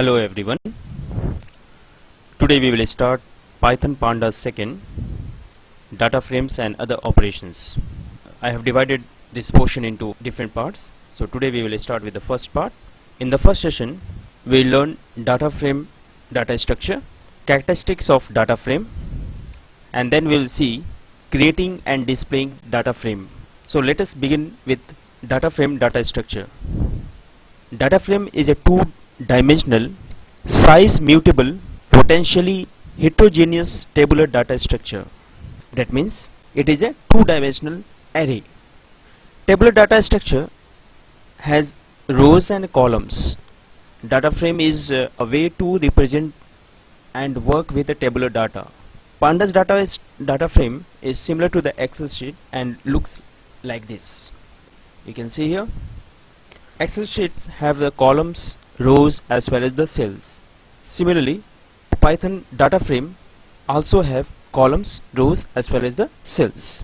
Hello everyone. Today we will start Python Pandas second data frames and other operations. I have divided this portion into different parts. So today we will start with the first part. In the first session we will learn data frame data structure, characteristics of data frame, and then we will see creating and displaying data frame. So let us begin with data frame data structure. Data frame is a two-dimensional, size mutable, potentially heterogeneous tabular data structure. That means it is a two-dimensional array. Tabular data structure has rows and columns. Data frame is a way to represent and work with the tabular data. Pandas data frame is similar to the Excel sheet and looks like this. You can see here Excel sheets have the columns, rows as well as the cells. Similarly, Python data frame also have columns, rows as well as the cells.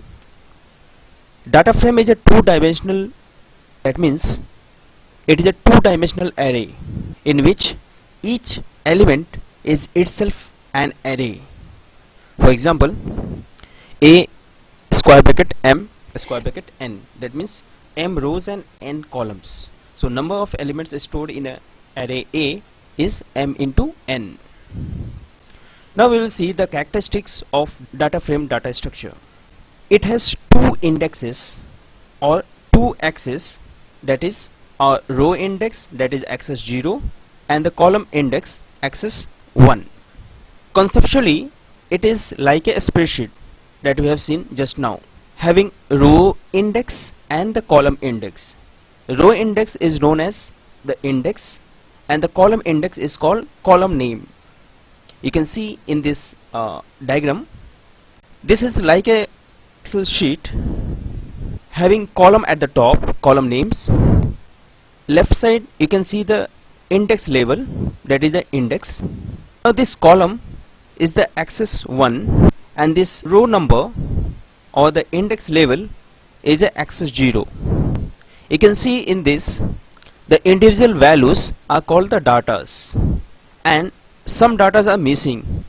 Data frame is a two-dimensional, that means it is a two-dimensional array in which each element is itself an array. For example, A square bracket M square bracket N, that means M rows and N columns. So number of elements stored in a array A is M into N. Now we will see the characteristics of data frame data structure. It has two indexes or two axes, that is a row index, that is axis 0, and the column index axis 1. Conceptually it is like a spreadsheet that we have seen just now, having row index and the column index. Row index is known as the index and the column index is called column name. You can see in this diagram, this is like a Excel sheet having column at the top, column names. Left side you can see the index label, that is the index. Now this column is the axis 1 and this row number or the index label is a axis 0. You can see in this the individual values are called the datas and some datas are missing.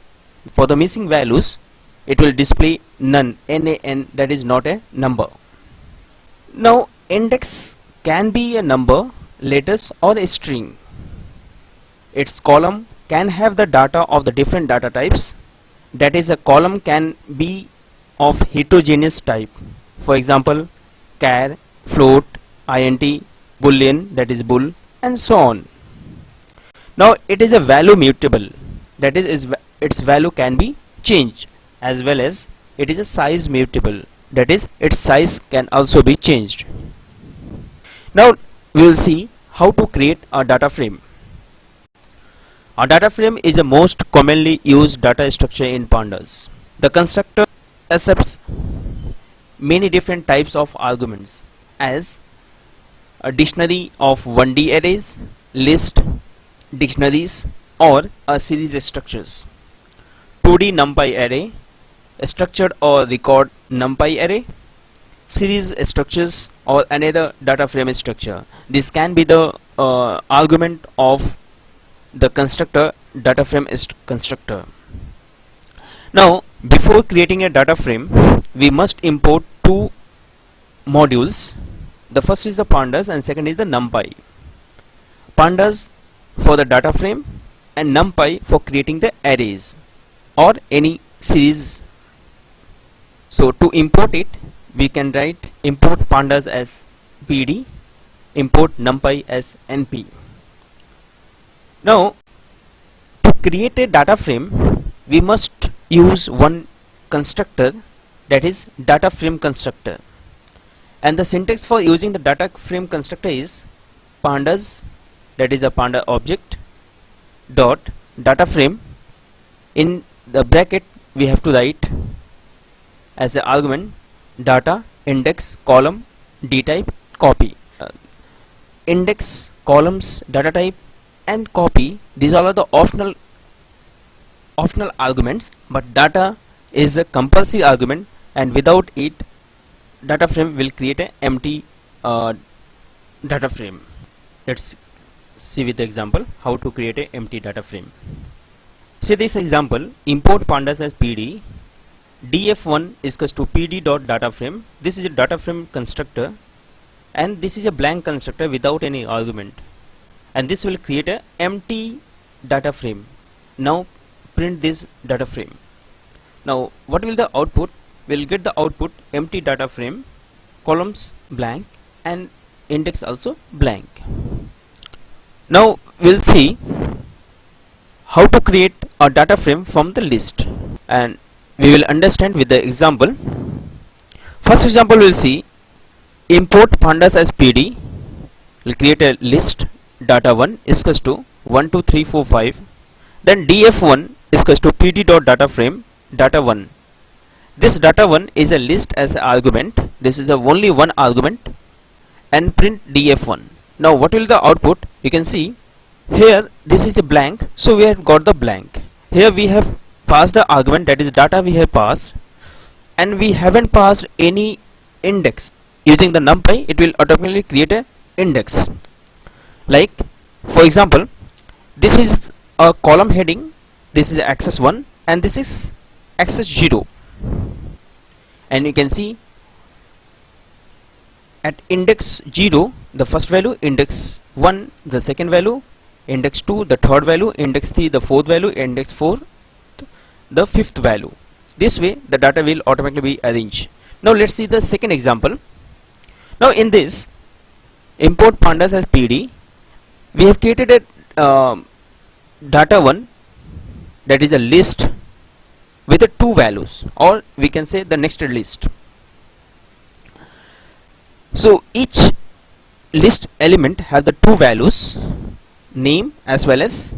For the missing values it will display none, NaN, that is not a number. Now index can be a number, letters or a string. Its column can have the data of the different data types, that is a column can be of heterogeneous type. For example, char, float, int, boolean, that is bool, and so on. Now it is a value mutable, that is its value can be changed, as well as it is a size mutable, that is its size can also be changed. Now we will see how to create a data frame. A data frame is the most commonly used data structure in Pandas. The constructor accepts many different types of arguments, as a dictionary of 1D arrays, list, dictionaries, or a series structures. 2D NumPy array, a structured or record NumPy array, series structures, or another data frame structure. This can be the argument of the constructor data frame constructor. Now before creating a data frame we must import two modules. The first is the pandas and second is the numpy. Pandas for the data frame and numpy for creating the arrays or any series. So to import it we can write import pandas as pd, import numpy as np. Now to create a data frame we must use one constructor, that is data frame constructor, and the syntax for using the data frame constructor is pandas, that is a panda object, dot data frame. In the bracket we have to write as the argument data index column d type copy. Index, columns, data type and copy, these all are the optional arguments, but data is a compulsory argument, and without it data frame will create an empty data frame. Let's see with the example how to create a empty data frame. See this example, import pandas as PD, df1 is equals to pd dot data frame. This is a data frame constructor, and this is a blank constructor without any argument, and this will create a empty data frame. Now print this data frame. Now what will the output? We'll get the output empty data frame, columns blank and index also blank. Now we'll see how to create a data frame from the list, and we will understand with the example. First example we'll see import pandas as PD. We'll create a list data1 is equals to 1 2 3 4 5. Then df1 is equals to pd dot data frame data1. This data1 is a list as an argument. This is the only one argument, and print df1. Now what will the output? You can see here this is a blank, so we have got the blank. Here we have passed the argument, that is data we have passed, and we haven't passed any index. Using the numpy it will automatically create a index. Like for example, this is a column heading, this is access 1 and this is access 0, and you can see at index 0 the first value, index 1 the second value, index 2 the third value, index 3 the fourth value, index 4 the fifth value. This way the data will automatically be arranged. Now let's see the second example. Now in this import pandas as PD, we have created a data1, that is a list with the two values, or we can say the nested list. So each list element has the two values, name as well as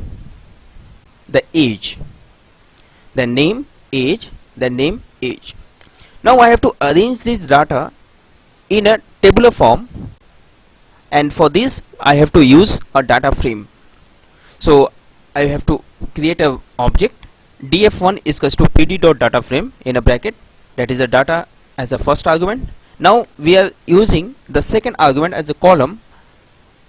the age. The name, age, the name, age. Now I have to arrange this data in a tabular form, and for this I have to use a data frame. So I have to create a object df1 is equals to pd dot data frame in a bracket, that is a data as a first argument. Now we are using the second argument as a column,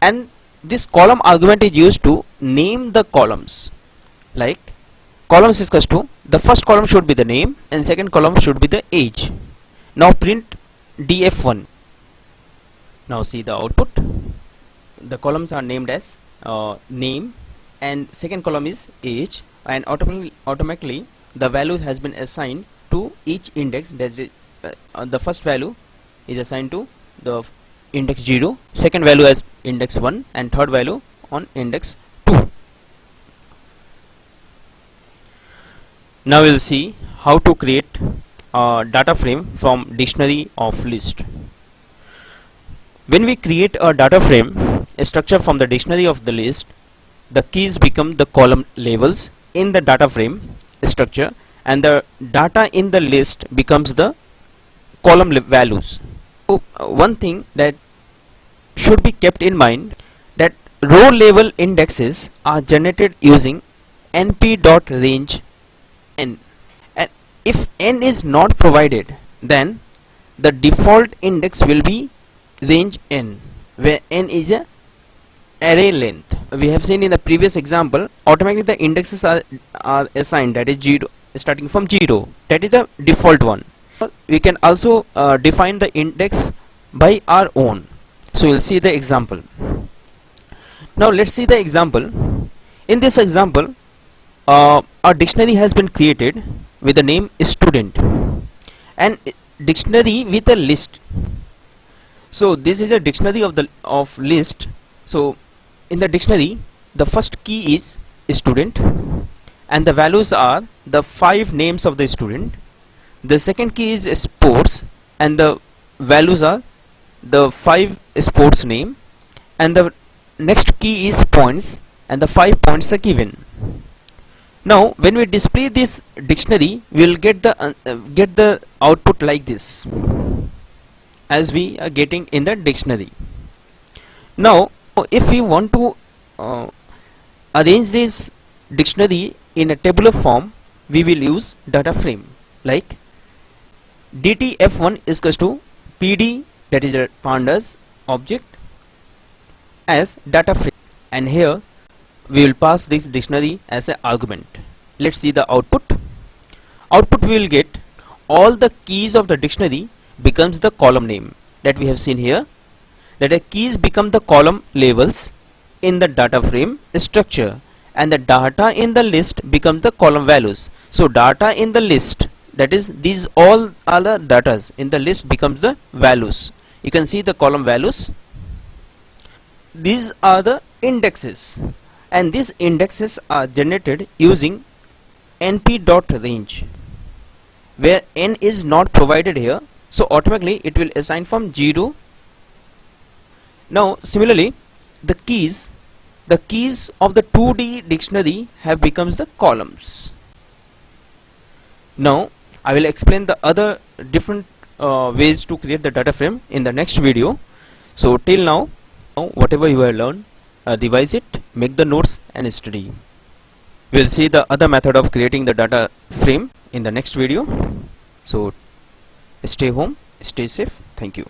and this column argument is used to name the columns. Like columns is equals to, the first column should be the name and second column should be the age. Now print df1. Now see the output. The columns are named as name and second column is age, and automatically the value has been assigned to each index. That is, the first value is assigned to the index 0, second value as index 1 and third value on index 2. Now we'll see how to create a data frame from dictionary of list. When we create a data frame, a structure from the dictionary of the list, the keys become the column labels in the data frame structure, and the data in the list becomes the column values. So, one thing that should be kept in mind, that row level indexes are generated using np.range n, and if n is not provided, then the default index will be range n, where n is a array length. We have seen in the previous example, automatically the indexes are assigned, that is 0, starting from 0, that is the default one. We can also define the index by our own. So we'll see the example. Now let's see the example. In this example, our dictionary has been created with the name student, and dictionary with a list. So this is a dictionary of list. So in the dictionary, the first key is student, and the values are the 5 names of the student. The second key is sports, and the values are the 5 sports name, and the next key is points, and the 5 points are given. Now when we display this dictionary, we will get the output like this, as we are getting in the dictionary. Now if we want to arrange this dictionary in a tabular form, we will use data frame. Like dtf1 is equals to pd, that is the pandas object, as data frame. and here we will pass this dictionary as an argument. Let's see the output. Output we will get all the keys of the dictionary becomes the column name that we have seen here, that the keys become the column labels in the data frame structure, and the data in the list becomes the column values. So data in the list, that is these all the datas in the list becomes the values. You can see the column values. These are the indexes, and these indexes are generated using np.range, where n is not provided here, so automatically it will assign from 0. Now similarly the keys of the 2D dictionary have becomes the columns. Now I will explain the other different ways to create the data frame in the next video. So till now, whatever you have learned, revise it, make the notes and study. We will see the other method of creating the data frame in the next video. So stay home, stay safe. Thank you.